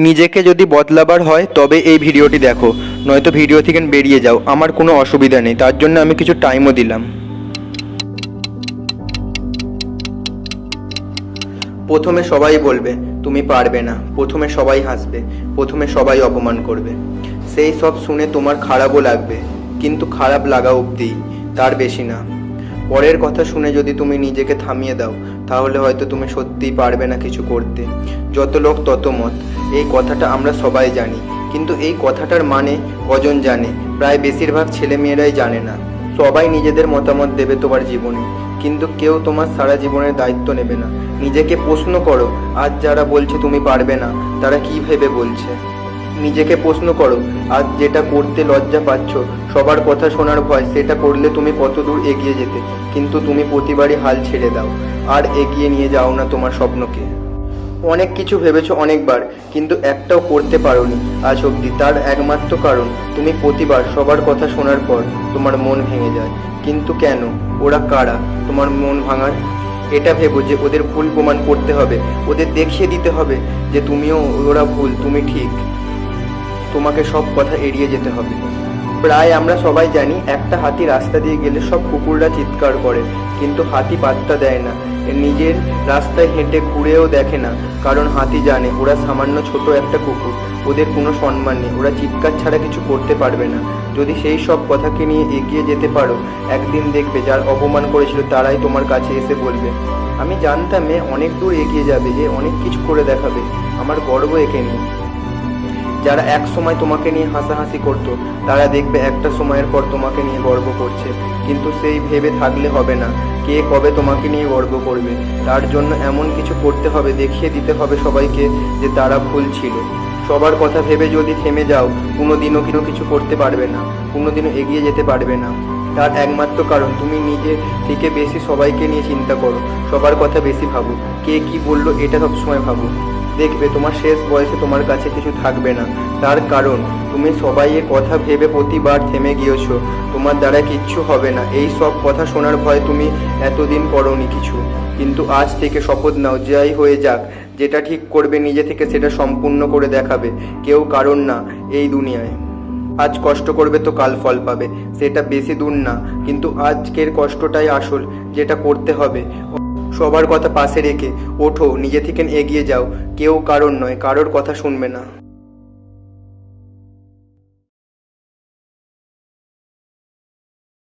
নিজেকে যদি বদলাবার হয় তবে এই ভিডিওটি দেখো, নয়তো ভিডিও থেকে বেরিয়ে যাও। আমার কোনো অসুবিধা নেই, তার জন্য আমি কিছু টাইমও দিলাম। প্রথমে সবাই বলবে তুমি পারবে না, প্রথমে সবাই হাসবে, প্রথমে সবাই অপমান করবে। সেই সব শুনে তোমার খারাপও লাগবে, কিন্তু খারাপ লাগা অবধি, তার বেশি না। পরের কথা শুনে যদি তুমি নিজেকে থামিয়ে দাও, তাহলে হয়তো তুমি সত্যিই পারবে না কিছু করতে। যত লোক তত মত, এই কথাটা আমরা সবাই জানি, কিন্তু এই কথাটার মানে কজন জানে? প্রায় বেশিরভাগ ছেলেমেয়েরাই জানে না। সবাই নিজেদের মতামত দেবে তোমার জীবনে, কিন্তু কেউ তোমার সারা জীবনের দায়িত্ব নেবে না। নিজেকে প্রশ্ন করো, আজ যারা বলছে তুমি পারবে না, তারা কি ভেবে বলছে? নিজেকে প্রশ্ন করো, আজ যেটা করতে লজ্জা পাচ্ছ, সবার কথা শোনার ভয়, সেটা করলে তুমি কত দূর এগিয়ে যেতে। কিন্তু তুমি প্রতিবারই হাল ছেড়ে দাও, আর এগিয়ে নিয়ে যাও না তোমার স্বপ্নকে। অনেক কিছু ভেবেছো অনেকবার, কিন্তু একটাও করতে পারোনি আজ অবধি। তার একমাত্র কারণ তুমি প্রতিবার সবার কথা শোনার পর তোমার মন ভেঙে যায়। কিন্তু কেন? ওরা কারা তোমার মন ভাঙার? এটা ভেবো যে ওদের ভুল প্রমাণ করতে হবে, ওদের দেখিয়ে দিতে হবে যে তুমিও, ওরা ভুল তুমি ঠিক। তোমাকে সব কথা এড়িয়ে যেতে হবে। প্রায় আমরা সবাই জানি, একটা হাতি রাস্তা দিয়ে গেলে সব কুকুররা চিৎকার করে, কিন্তু হাতি পাত্তা দেয় না, নিজের রাস্তায় হেঁটে ঘুরেও দেখে না। কারণ হাতি জানে ওরা সামান্য ছোট একটা কুকুর, ওদের কোনো সম্মান নেই, ওরা চিৎকার ছাড়া কিছু করতে পারবে না। যদি সেই সব কথাকে নিয়ে এগিয়ে যেতে পারো, একদিন দেখবে যার অপমান করেছিল তারাই তোমার কাছে এসে বলবে, আমি জানতাম এ অনেক দূর এগিয়ে যাবে, এ অনেক কিছু করে দেখাবে, আমার গর্ব একে নিয়ে। যারা এক সময় তোমাকে নিয়ে হাসাহাসি করতো, তারা দেখবে একটা সময়ের পর তোমাকে নিয়ে গর্ব করছে। কিন্তু সেই ভেবে থাকলে হবে না, কে কবে তোমাকে নিয়ে গর্ব করবে। তার জন্য এমন কিছু করতে হবে, দেখিয়ে দিতে হবে সবাইকে যে তারা ভুল ছিল। সবার কথা ভেবে যদি থেমে যাও, কোনোদিনও কিছু করতে পারবে না, কোনোদিনও এগিয়ে যেতে পারবে না। তার একমাত্র কারণ তুমি নিজে থেকে বেশি সবাইকে নিয়ে চিন্তা করো, সবার কথা বেশি ভাবো, কে কি বললো এটা সবসময় ভাবো। দেখবে তোমার শেষ বয়সে তোমার কাছে কিছু থাকবে না। তার কারণ তুমি সবাইয়ের কথা ভেবে প্রতিবার থেমে গিয়েছো। তোমার দ্বারা কিচ্ছু হবে না, এই সব কথা শোনার ভয় তুমি এতদিন করোনি কিছু। কিন্তু আজ থেকে শপথ নাও, যাই হয়ে যাক, যেটা ঠিক করবে নিজে থেকে সেটা সম্পূর্ণ করে দেখাবে। কেউ কারণ না এই দুনিয়ায়। আজ কষ্ট করবে তো কাল ফল পাবে, সেটা বেশি দূর না। কিন্তু আজকের কষ্টটাই আসল, যেটা করতে হবে। সবার কথা পাশে রেখে ওঠো, নিজে থেকে এগিয়ে যাও। কেউ কারণ নয়, কারোর কথা শুনবে না।